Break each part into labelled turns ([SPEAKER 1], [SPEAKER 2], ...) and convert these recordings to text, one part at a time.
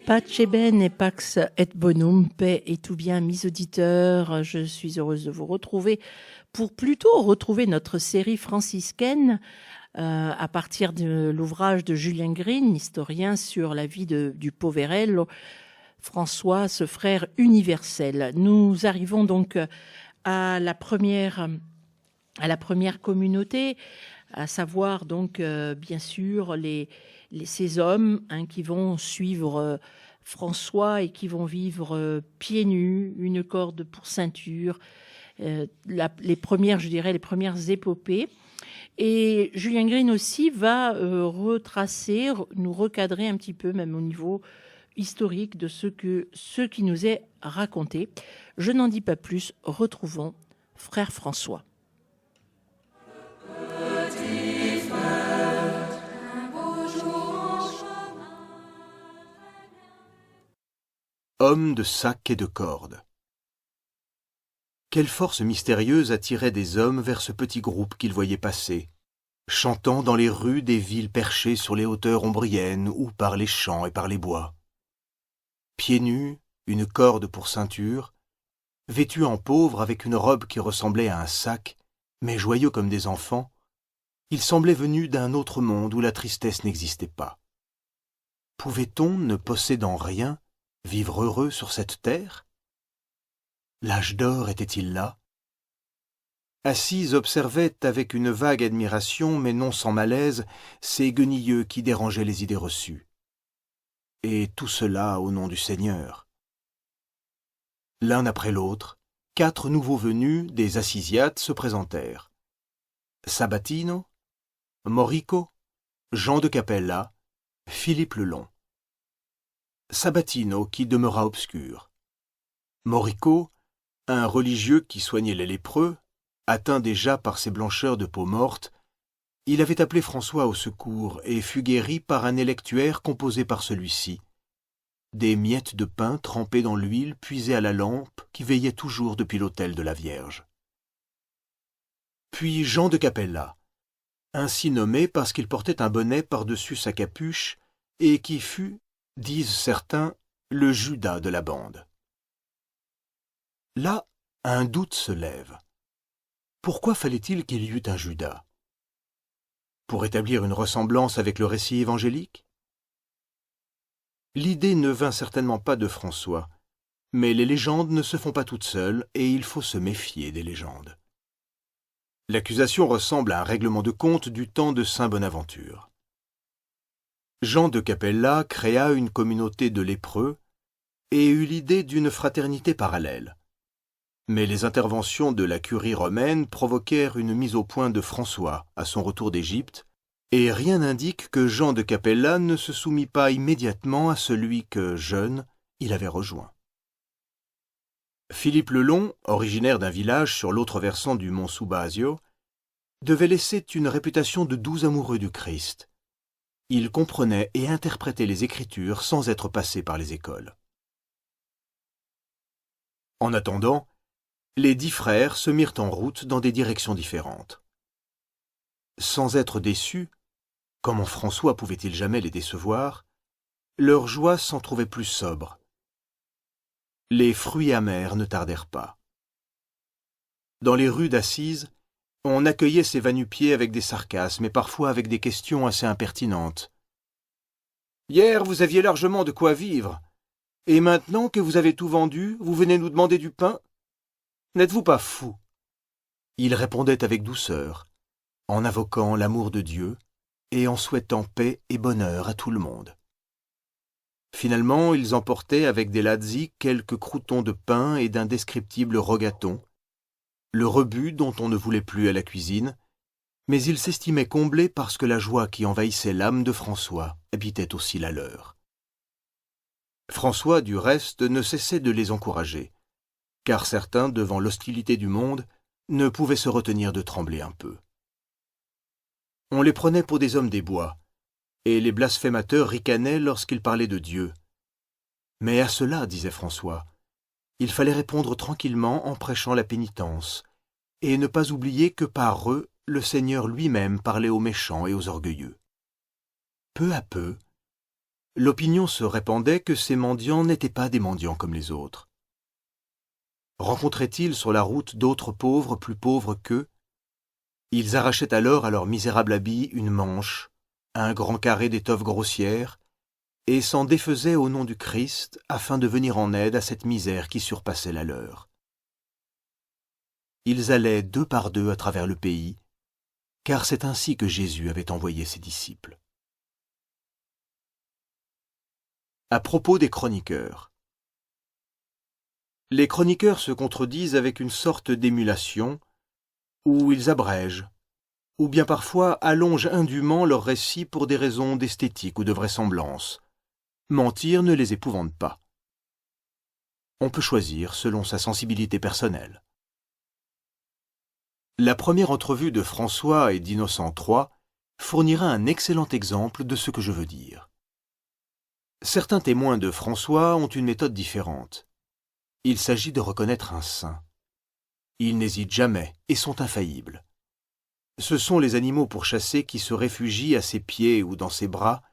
[SPEAKER 1] Pace bene, pax et bonum, paix et tout bien, mes auditeurs. Je suis heureuse de vous retrouver pour plutôt retrouver notre série franciscaine à partir de l'ouvrage de Julien Green, historien sur la vie du Poverello, François, ce frère universel. Nous arrivons donc à la première communauté, à savoir donc bien sûr ces hommes qui vont suivre François et qui vont vivre pieds nus, une corde pour ceinture, les premières épopées. Et Julien Green aussi va retracer, nous recadrer un petit peu, même au niveau historique, de ce qui nous est raconté. Je n'en dis pas plus, retrouvons frère François.
[SPEAKER 2] Homme de sac et de corde. Quelle force mystérieuse attirait des hommes vers ce petit groupe qu'ils voyaient passer, chantant dans les rues des villes perchées sur les hauteurs ombriennes ou par les champs et par les bois. Pieds nus, une corde pour ceinture, vêtus en pauvres avec une robe qui ressemblait à un sac, mais joyeux comme des enfants, ils semblaient venus d'un autre monde où la tristesse n'existait pas. Pouvait-on, ne possédant rien, vivre heureux sur cette terre? L'âge d'or était-il là? Assis observaient avec une vague admiration, mais non sans malaise, ces guenilleux qui dérangeaient les idées reçues. Et tout cela au nom du Seigneur. L'un après l'autre, 4 nouveaux venus des Assisiates se présentèrent. Sabatino, Morico, Jean de Capella, Philippe le Long. Sabatino qui demeura obscur. Morico, un religieux qui soignait les lépreux, atteint déjà par ces blancheurs de peau morte, il avait appelé François au secours et fut guéri par un électuaire composé par celui-ci. Des miettes de pain trempées dans l'huile puisée à la lampe qui veillait toujours depuis l'autel de la Vierge. Puis Jean de Capella, ainsi nommé parce qu'il portait un bonnet par-dessus sa capuche et qui fut, disent certains, le Judas de la bande. Là, un doute se lève. Pourquoi fallait-il qu'il y eût un Judas? Pour établir une ressemblance avec le récit évangélique? L'idée ne vint certainement pas de François, mais les légendes ne se font pas toutes seules et il faut se méfier des légendes. L'accusation ressemble à un règlement de compte du temps de saint Bonaventure. Jean de Capella créa une communauté de lépreux et eut l'idée d'une fraternité parallèle. Mais les interventions de la curie romaine provoquèrent une mise au point de François à son retour d'Égypte, et rien n'indique que Jean de Capella ne se soumit pas immédiatement à celui que, jeune, il avait rejoint. Philippe le Long, originaire d'un village sur l'autre versant du mont Subasio, devait laisser une réputation de doux amoureux du Christ. Il comprenait et interprétait les Écritures sans être passé par les écoles. En attendant, les 10 frères se mirent en route dans des directions différentes. Sans être déçus, comment François pouvait-il jamais les décevoir, leur joie s'en trouvait plus sobre. Les fruits amers ne tardèrent pas. Dans les rues d'Assise, on accueillait ces va-nu-pieds avec des sarcasmes et parfois avec des questions assez impertinentes. « Hier, vous aviez largement de quoi vivre, et maintenant que vous avez tout vendu, vous venez nous demander du pain? N'êtes-vous pas fous ?» Ils répondaient avec douceur, en invoquant l'amour de Dieu et en souhaitant paix et bonheur à tout le monde. Finalement, ils emportaient avec des lazzi quelques croûtons de pain et d'indescriptibles rogatons, le rebut dont on ne voulait plus à la cuisine, mais ils s'estimaient comblés parce que la joie qui envahissait l'âme de François habitait aussi la leur. François, du reste, ne cessait de les encourager, car certains, devant l'hostilité du monde, ne pouvaient se retenir de trembler un peu. On les prenait pour des hommes des bois, et les blasphémateurs ricanaient lorsqu'ils parlaient de Dieu. Mais à cela, disait François, il fallait répondre tranquillement en prêchant la pénitence, et ne pas oublier que par eux, le Seigneur lui-même parlait aux méchants et aux orgueilleux. Peu à peu, l'opinion se répandait que ces mendiants n'étaient pas des mendiants comme les autres. Rencontraient-ils sur la route d'autres pauvres plus pauvres qu'eux? Ils arrachaient alors à leur misérable habit une manche, un grand carré d'étoffe grossière, et s'en défaisaient au nom du Christ afin de venir en aide à cette misère qui surpassait la leur. Ils allaient deux par deux à travers le pays, car c'est ainsi que Jésus avait envoyé ses disciples. À propos des chroniqueurs. Les chroniqueurs se contredisent avec une sorte d'émulation, où ils abrègent, ou bien parfois allongent indûment leurs récits pour des raisons d'esthétique ou de vraisemblance. Mentir ne les épouvante pas. On peut choisir selon sa sensibilité personnelle. La première entrevue de François et d'Innocent III fournira un excellent exemple de ce que je veux dire. Certains témoins de François ont une méthode différente. Il s'agit de reconnaître un saint. Ils n'hésitent jamais et sont infaillibles. Ce sont les animaux pourchassés qui se réfugient à ses pieds ou dans ses bras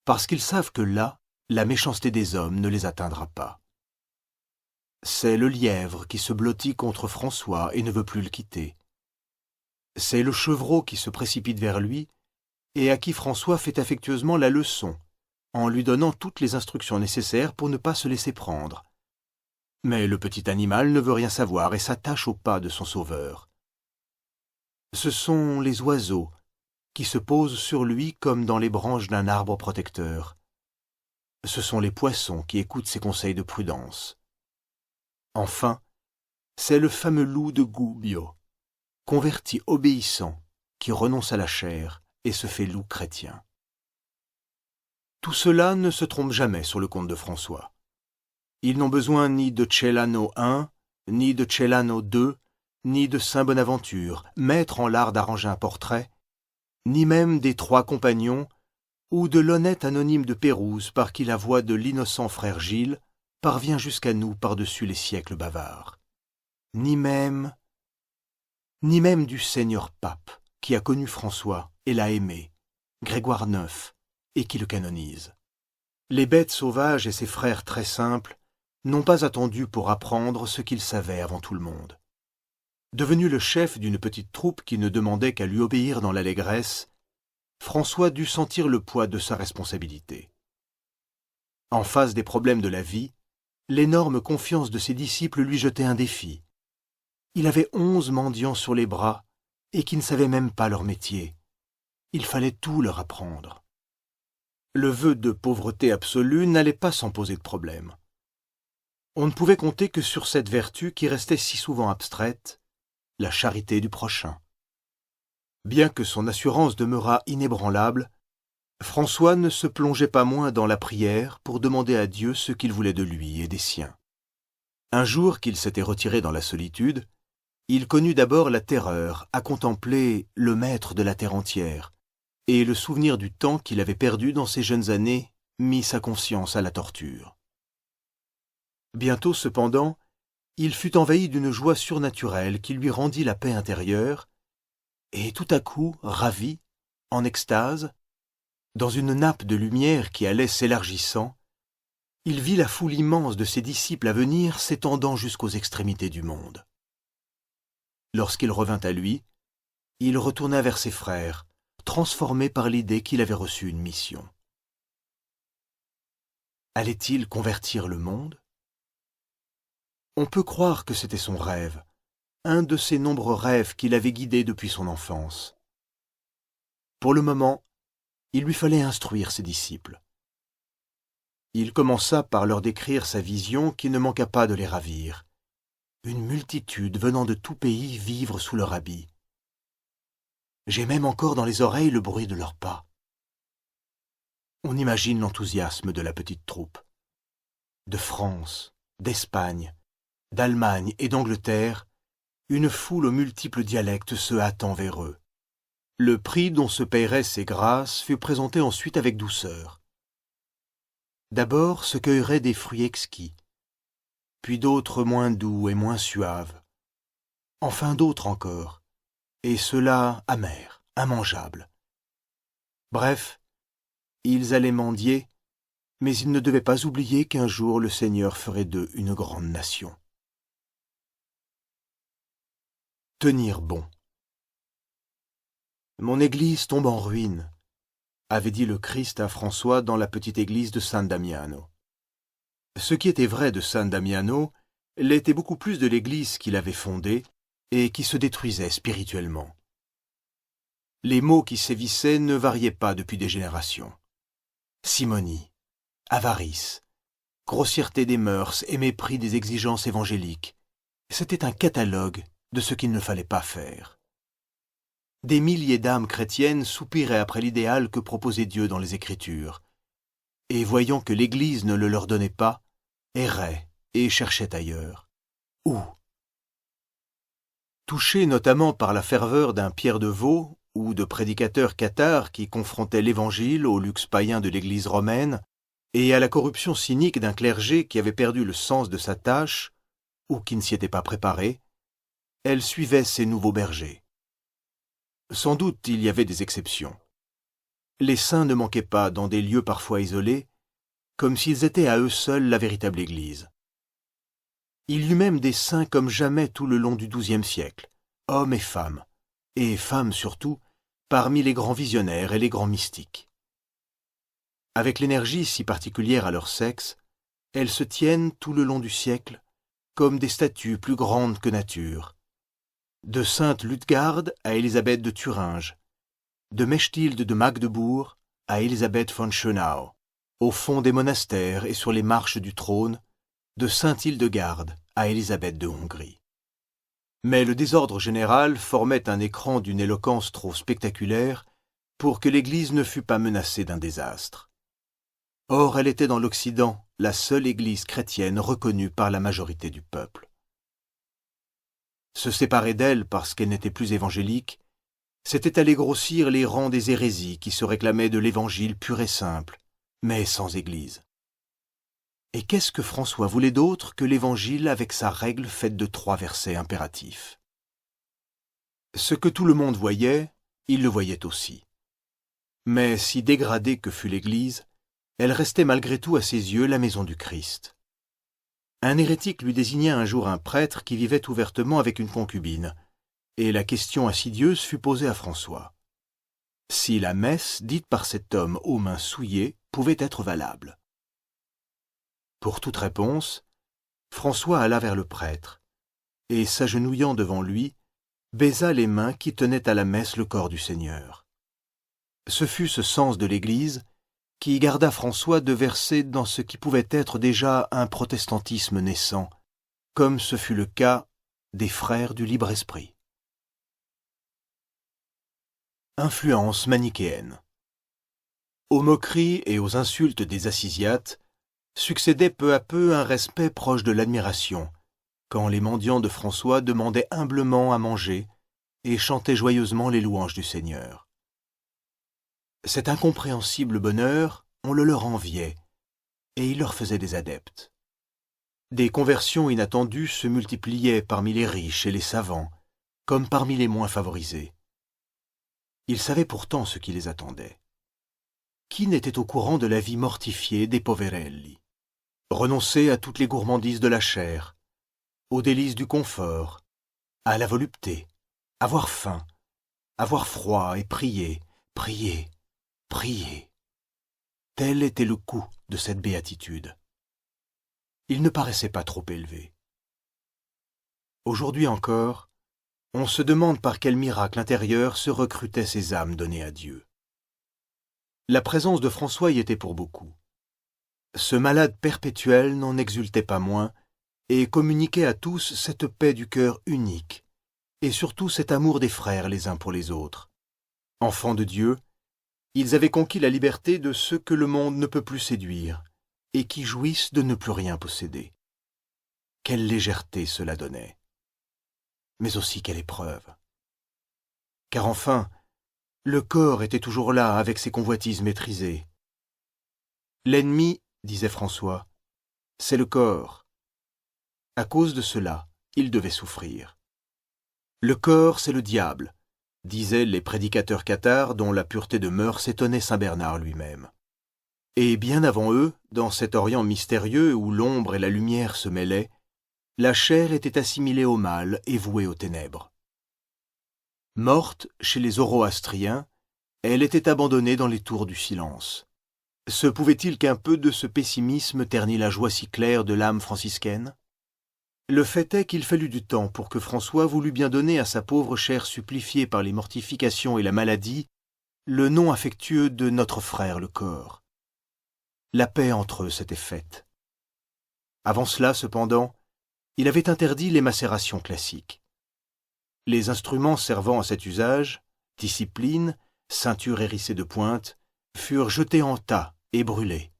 [SPEAKER 2] parce qu'ils savent que là, la méchanceté des hommes ne les atteindra pas. C'est le lièvre qui se blottit contre François et ne veut plus le quitter. C'est le chevreau qui se précipite vers lui et à qui François fait affectueusement la leçon, en lui donnant toutes les instructions nécessaires pour ne pas se laisser prendre. Mais le petit animal ne veut rien savoir et s'attache au pas de son sauveur. Ce sont les oiseaux qui se posent sur lui comme dans les branches d'un arbre protecteur. Ce sont les poissons qui écoutent ses conseils de prudence. Enfin, c'est le fameux loup de Gubbio, converti obéissant, qui renonce à la chair et se fait loup chrétien. Tout cela ne se trompe jamais sur le compte de François. Ils n'ont besoin ni de Celano I, ni de Celano II, ni de Saint Bonaventure, maître en l'art d'arranger un portrait, ni même des trois compagnons, ou de l'honnête anonyme de Pérouse par qui la voix de l'innocent frère Gilles parvient jusqu'à nous par-dessus les siècles bavards. Ni même du Seigneur Pape, qui a connu François et l'a aimé, Grégoire IX, et qui le canonise. Les bêtes sauvages et ses frères très simples n'ont pas attendu pour apprendre ce qu'ils savaient avant tout le monde. Devenu le chef d'une petite troupe qui ne demandait qu'à lui obéir dans l'allégresse, François dut sentir le poids de sa responsabilité. En face des problèmes de la vie, l'énorme confiance de ses disciples lui jetait un défi. Il avait 11 mendiants sur les bras et qui ne savaient même pas leur métier. Il fallait tout leur apprendre. Le vœu de pauvreté absolue n'allait pas sans poser de problème. On ne pouvait compter que sur cette vertu qui restait si souvent abstraite, la charité du prochain. Bien que son assurance demeurât inébranlable, François ne se plongeait pas moins dans la prière pour demander à Dieu ce qu'il voulait de lui et des siens. Un jour qu'il s'était retiré dans la solitude, il connut d'abord la terreur à contempler le maître de la terre entière, et le souvenir du temps qu'il avait perdu dans ses jeunes années mit sa conscience à la torture. Bientôt, cependant, il fut envahi d'une joie surnaturelle qui lui rendit la paix intérieure, et tout à coup, ravi, en extase, dans une nappe de lumière qui allait s'élargissant, il vit la foule immense de ses disciples à venir s'étendant jusqu'aux extrémités du monde. Lorsqu'il revint à lui, il retourna vers ses frères, transformé par l'idée qu'il avait reçu une mission. Allait-il convertir le monde? On peut croire que c'était son rêve, un de ces nombreux rêves qui l'avaient guidé depuis son enfance. Pour le moment, il lui fallait instruire ses disciples. Il commença par leur décrire sa vision qui ne manqua pas de les ravir. Une multitude venant de tout pays vivre sous leur habit. J'ai même encore dans les oreilles le bruit de leurs pas. On imagine l'enthousiasme de la petite troupe. De France, d'Espagne, d'Allemagne et d'Angleterre, une foule aux multiples dialectes se hâtant vers eux. Le prix dont se paieraient ces grâces fut présenté ensuite avec douceur. D'abord se cueilleraient des fruits exquis, puis d'autres moins doux et moins suaves, enfin d'autres encore, et cela amer, immangeable. Bref, ils allaient mendier, mais ils ne devaient pas oublier qu'un jour le Seigneur ferait d'eux une grande nation. Tenir bon. Mon église tombe en ruine, avait dit le Christ à François dans la petite église de San Damiano. Ce qui était vrai de San Damiano l'était beaucoup plus de l'église qu'il avait fondée et qui se détruisait spirituellement. Les maux qui sévissaient ne variaient pas depuis des générations. Simonie, avarice, grossièreté des mœurs et mépris des exigences évangéliques, c'était un catalogue de ce qu'il ne fallait pas faire. Des milliers d'âmes chrétiennes soupiraient après l'idéal que proposait Dieu dans les Écritures, et voyant que l'Église ne le leur donnait pas, erraient et cherchaient ailleurs. Où? Touchés notamment par la ferveur d'un Pierre de Vaux ou de prédicateurs cathares qui confrontaient l'Évangile au luxe païen de l'Église romaine et à la corruption cynique d'un clergé qui avait perdu le sens de sa tâche ou qui ne s'y était pas préparé, elle suivait ces nouveaux bergers. Sans doute il y avait des exceptions. Les saints ne manquaient pas dans des lieux parfois isolés, comme s'ils étaient à eux seuls la véritable Église. Il y eut même des saints comme jamais tout le long du XIIe siècle, hommes et femmes surtout, parmi les grands visionnaires et les grands mystiques. Avec l'énergie si particulière à leur sexe, elles se tiennent tout le long du siècle comme des statues plus grandes que nature. De sainte Luthgarde à Élisabeth de Thuringe, de Mechtilde de Magdebourg à Élisabeth von Schönau, au fond des monastères et sur les marches du trône, de sainte Hildegarde à Élisabeth de Hongrie. Mais le désordre général formait un écran d'une éloquence trop spectaculaire pour que l'Église ne fût pas menacée d'un désastre. Or, elle était dans l'Occident la seule Église chrétienne reconnue par la majorité du peuple. Se séparer d'elle parce qu'elle n'était plus évangélique, c'était aller grossir les rangs des hérésies qui se réclamaient de l'Évangile pur et simple, mais sans Église. Et qu'est-ce que François voulait d'autre que l'Évangile avec sa règle faite de 3 versets impératifs? Ce que tout le monde voyait, il le voyait aussi. Mais si dégradée que fût l'Église, elle restait malgré tout à ses yeux la maison du Christ. Un hérétique lui désigna un jour un prêtre qui vivait ouvertement avec une concubine, et la question insidieuse fut posée à François. Si la messe dite par cet homme aux mains souillées pouvait être valable. Pour toute réponse, François alla vers le prêtre, et s'agenouillant devant lui, baisa les mains qui tenaient à la messe le corps du Seigneur. Ce fut ce sens de l'Église qui garda François de verser dans ce qui pouvait être déjà un protestantisme naissant, comme ce fut le cas des frères du libre esprit. Influence manichéenne. Aux moqueries et aux insultes des assisiates succédait peu à peu un respect proche de l'admiration, quand les mendiants de François demandaient humblement à manger et chantaient joyeusement les louanges du Seigneur. Cet incompréhensible bonheur, on le leur enviait, et il leur faisait des adeptes. Des conversions inattendues se multipliaient parmi les riches et les savants, comme parmi les moins favorisés. Ils savaient pourtant ce qui les attendait. Qui n'était au courant de la vie mortifiée des poverelli? Renoncer à toutes les gourmandises de la chair, aux délices du confort, à la volupté, avoir faim, avoir froid et prier, prier, prier. Tel était le coût de cette béatitude. Il ne paraissait pas trop élevé. Aujourd'hui encore, on se demande par quel miracle intérieur se recrutaient ces âmes données à Dieu. La présence de François y était pour beaucoup. Ce malade perpétuel n'en exultait pas moins et communiquait à tous cette paix du cœur unique et surtout cet amour des frères les uns pour les autres. Enfants de Dieu, ils avaient conquis la liberté de ceux que le monde ne peut plus séduire et qui jouissent de ne plus rien posséder. Quelle légèreté cela donnait, mais aussi quelle épreuve. Car enfin, le corps était toujours là avec ses convoitises maîtrisées. L'ennemi, disait François, c'est le corps. À cause de cela, il devait souffrir. Le corps, c'est le diable, disaient les prédicateurs cathares dont la pureté de mœurs s'étonnait saint Bernard lui-même. Et bien avant eux, dans cet Orient mystérieux où l'ombre et la lumière se mêlaient, la chair était assimilée au mal et vouée aux ténèbres. Morte chez les Zoroastriens, elle était abandonnée dans les tours du silence. Se pouvait-il qu'un peu de ce pessimisme ternît la joie si claire de l'âme franciscaine ? Le fait est qu'il fallut du temps pour que François voulût bien donner à sa pauvre chair supplifiée par les mortifications et la maladie le nom affectueux de notre frère le corps. La paix entre eux s'était faite. Avant cela, cependant, il avait interdit les macérations classiques. Les instruments servant à cet usage, discipline, ceinture hérissée de pointe, furent jetés en tas et brûlés.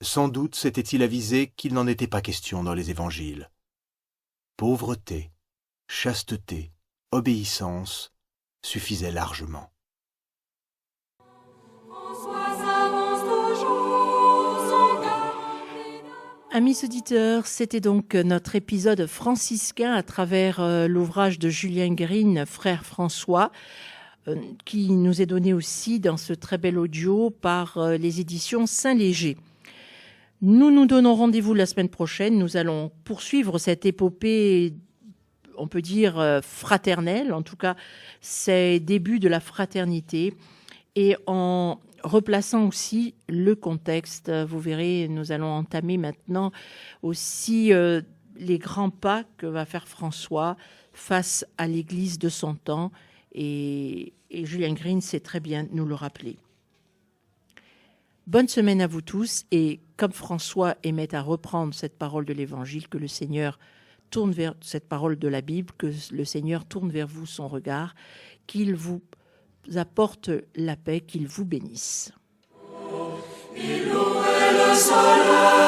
[SPEAKER 2] Sans doute s'était-il avisé qu'il n'en était pas question dans les évangiles. Pauvreté, chasteté, obéissance suffisaient largement.
[SPEAKER 1] Amis auditeurs, c'était donc notre épisode franciscain à travers l'ouvrage de Julien Green, Frère François, qui nous est donné aussi dans ce très bel audio par les éditions Saint-Léger. Nous nous donnons rendez-vous la semaine prochaine. Nous allons poursuivre cette épopée, on peut dire fraternelle, en tout cas, c'est début de la fraternité, et en replaçant aussi le contexte. Vous verrez, nous allons entamer maintenant aussi les grands pas que va faire François face à l'Église de son temps, et Julien Green sait très bien nous le rappeler. Bonne semaine à vous tous, et comme François aimait à reprendre cette parole de l'Évangile, que le Seigneur tourne vers cette parole de la Bible, que le Seigneur tourne vers vous son regard, qu'il vous apporte la paix, qu'il vous bénisse. Il louait le soleil.